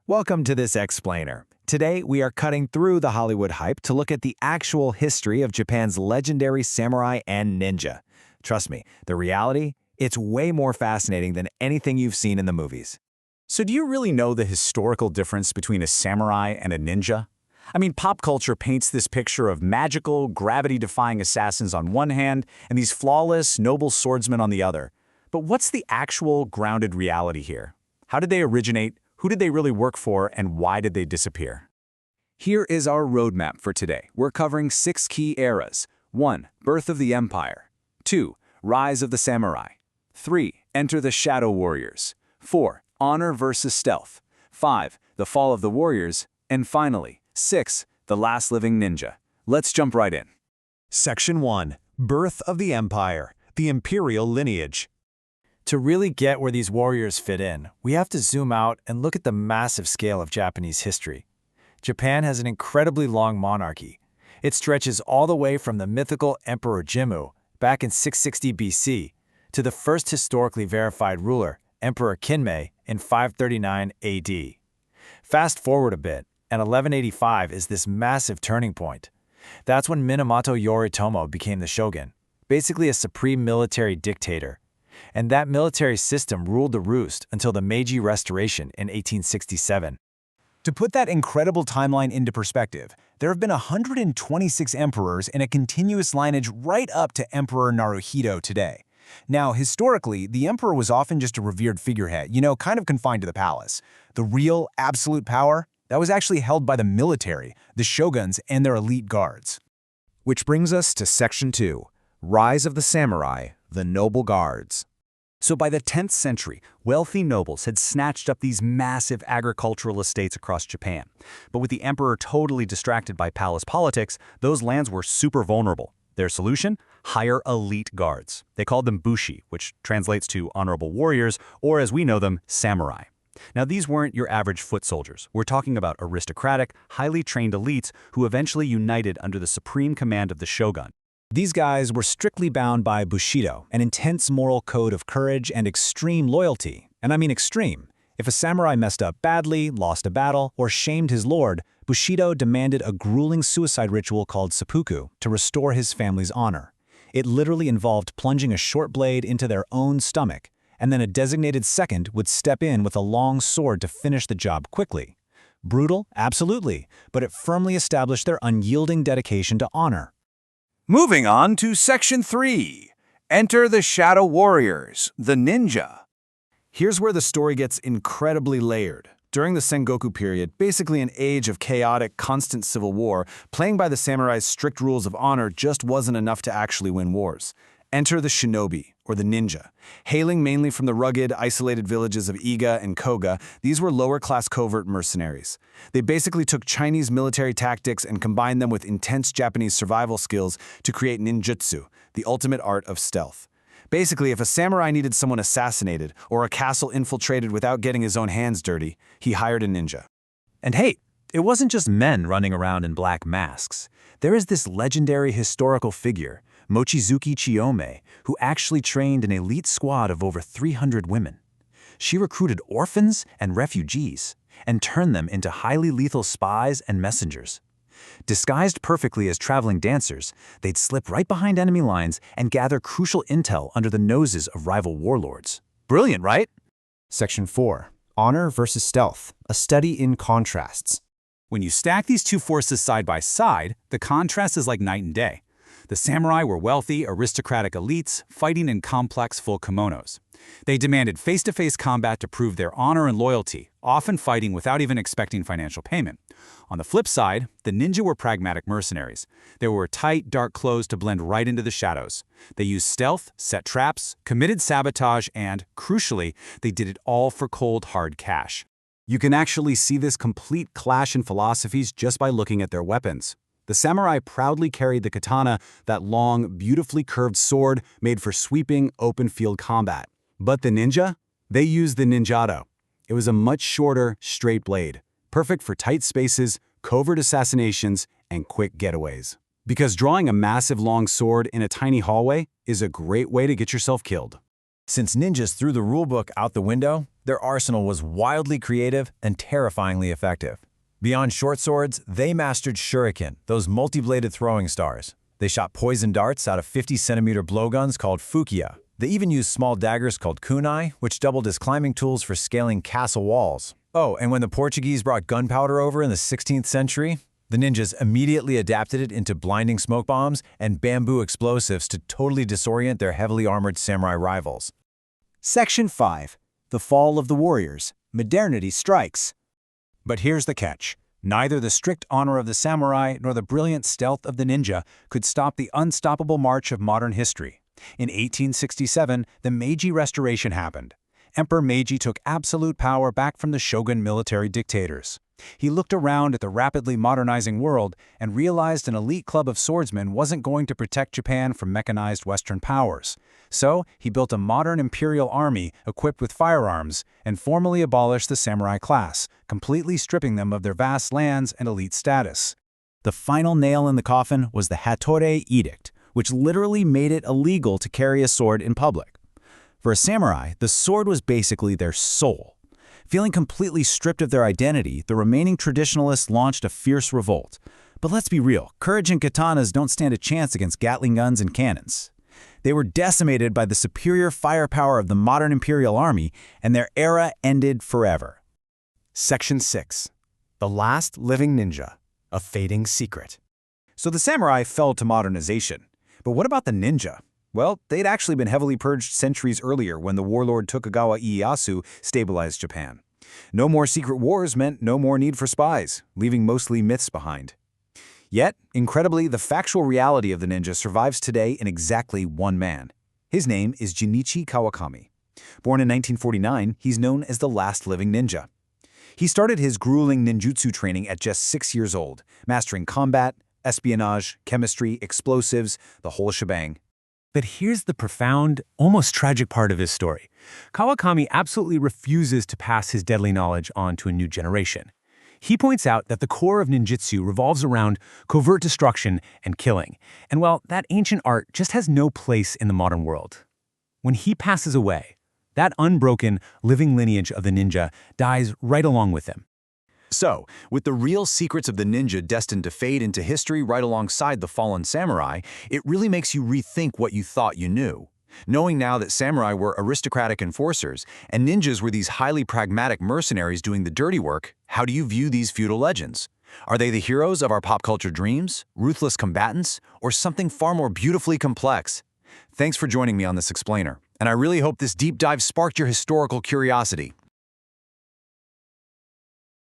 Welcome to this explainer. Today, we are cutting through the Hollywood hype to look at the actual history of Japan's legendary samurai and ninja. Trust me, the reality, it's way more fascinating than anything you've seen in the movies. So do you really know the historical difference between a samurai and a ninja? I mean, pop culture paints this picture of magical, gravity-defying assassins on one hand and these flawless, noble swordsmen on the other. But what's the actual grounded reality here? How did they originate? Who did they really work for, and why did they disappear? Here is our roadmap for today. We're covering 6 key eras. 1. Birth of the Empire. 2. Rise of the Samurai. 3. Enter the Shadow Warriors. 4. Honor versus Stealth. 5. The Fall of the Warriors. And finally, 6. The Last Living Ninja. Let's jump right in. Section 1. Birth of the Empire, the Imperial Lineage. To really get where these warriors fit in, we have to zoom out and look at the massive scale of Japanese history. Japan has an incredibly long monarchy. It stretches all the way from the mythical Emperor Jimmu back in 660 BC to the first historically verified ruler, Emperor Kinmei, in 539 AD. Fast forward a bit, and 1185 is this massive turning point. That's when Minamoto Yoritomo became the shogun, basically a supreme military dictator. And that military system ruled the roost until the Meiji Restoration in 1867. To put that incredible timeline into perspective, there have been 126 emperors in a continuous lineage right up to Emperor Naruhito today. Now, historically, the emperor was often just a revered figurehead, kind of confined to the palace. The real, absolute power, that was actually held by the military, the shoguns, and their elite guards. Which brings us to Section 2, Rise of the Samurai, the Noble Guards. So by the 10th century, wealthy nobles had snatched up these massive agricultural estates across Japan. But with the emperor totally distracted by palace politics, those lands were super vulnerable. Their solution? Hire elite guards. They called them bushi, which translates to honorable warriors, or as we know them, samurai. Now, these weren't your average foot soldiers. We're talking about aristocratic, highly trained elites who eventually united under the supreme command of the shogun. These guys were strictly bound by Bushido, an intense moral code of courage and extreme loyalty. And I mean extreme. If a samurai messed up badly, lost a battle, or shamed his lord, Bushido demanded a grueling suicide ritual called seppuku to restore his family's honor. It literally involved plunging a short blade into their own stomach, and then a designated second would step in with a long sword to finish the job quickly. Brutal? Absolutely, but it firmly established their unyielding dedication to honor. Moving on to Section 3. Enter the Shadow Warriors, the Ninja. Here's where the story gets incredibly layered. During the Sengoku period, basically an age of chaotic, constant civil war, playing by the samurai's strict rules of honor just wasn't enough to actually win wars. Enter the shinobi, or the ninja. Hailing mainly from the rugged, isolated villages of Iga and Koga, these were lower-class covert mercenaries. They basically took Chinese military tactics and combined them with intense Japanese survival skills to create ninjutsu, the ultimate art of stealth. Basically, if a samurai needed someone assassinated or a castle infiltrated without getting his own hands dirty, he hired a ninja. And hey, it wasn't just men running around in black masks. There is this legendary historical figure, Mochizuki Chiyome, who actually trained an elite squad of over 300 women. She recruited orphans and refugees and turned them into highly lethal spies and messengers. Disguised perfectly as traveling dancers, they'd slip right behind enemy lines and gather crucial intel under the noses of rival warlords. Brilliant, right? Section 4. Honor versus Stealth, a study in contrasts. When you stack these two forces side by side, the contrast is like night and day. The samurai were wealthy, aristocratic elites fighting in complex full kimonos. They demanded face-to-face combat to prove their honor and loyalty, often fighting without even expecting financial payment. On the flip side, the ninja were pragmatic mercenaries. They wore tight, dark clothes to blend right into the shadows. They used stealth, set traps, committed sabotage, and, crucially, they did it all for cold, hard cash. You can actually see this complete clash in philosophies just by looking at their weapons. The samurai proudly carried the katana, that long, beautifully curved sword made for sweeping, open-field combat. But the ninja? They used the ninjato. It was a much shorter, straight blade, perfect for tight spaces, covert assassinations, and quick getaways. Because drawing a massive long sword in a tiny hallway is a great way to get yourself killed. Since ninjas threw the rulebook out the window, their arsenal was wildly creative and terrifyingly effective. Beyond short swords, they mastered shuriken, those multi-bladed throwing stars. They shot poison darts out of 50-centimeter blowguns called fukia. They even used small daggers called kunai, which doubled as climbing tools for scaling castle walls. Oh, and when the Portuguese brought gunpowder over in the 16th century, the ninjas immediately adapted it into blinding smoke bombs and bamboo explosives to totally disorient their heavily armored samurai rivals. Section 5. The Fall of the Warriors. Modernity Strikes. But here's the catch. Neither the strict honor of the samurai nor the brilliant stealth of the ninja could stop the unstoppable march of modern history. In 1867, the Meiji Restoration happened. Emperor Meiji took absolute power back from the shogun military dictators. He looked around at the rapidly modernizing world and realized an elite club of swordsmen wasn't going to protect Japan from mechanized Western powers. So he built a modern imperial army equipped with firearms and formally abolished the samurai class, completely stripping them of their vast lands and elite status. The final nail in the coffin was the Hattori Edict, which literally made it illegal to carry a sword in public. For a samurai, the sword was basically their soul. Feeling completely stripped of their identity, the remaining traditionalists launched a fierce revolt. But let's be real, courage and katanas don't stand a chance against Gatling guns and cannons. They were decimated by the superior firepower of the modern imperial army, and their era ended forever. Section 6. The Last Living Ninja, a Fading Secret. So the samurai fell to modernization. But what about the ninja? Well, they'd actually been heavily purged centuries earlier when the warlord Tokugawa Ieyasu stabilized Japan. No more secret wars meant no more need for spies, leaving mostly myths behind. Yet, incredibly, the factual reality of the ninja survives today in exactly one man. His name is Junichi Kawakami. Born in 1949, he's known as the last living ninja. He started his grueling ninjutsu training at just 6 years old, mastering combat, espionage, chemistry, explosives, the whole shebang. But here's the profound, almost tragic part of his story. Kawakami absolutely refuses to pass his deadly knowledge on to a new generation. He points out that the core of ninjutsu revolves around covert destruction and killing, and well, that ancient art just has no place in the modern world. When he passes away, that unbroken, living lineage of the ninja dies right along with him. So, with the real secrets of the ninja destined to fade into history right alongside the fallen samurai, it really makes you rethink what you thought you knew. Knowing now that samurai were aristocratic enforcers and ninjas were these highly pragmatic mercenaries doing the dirty work, how do you view these feudal legends? Are they the heroes of our pop culture dreams, ruthless combatants, or something far more beautifully complex? Thanks for joining me on this explainer, and I really hope this deep dive sparked your historical curiosity.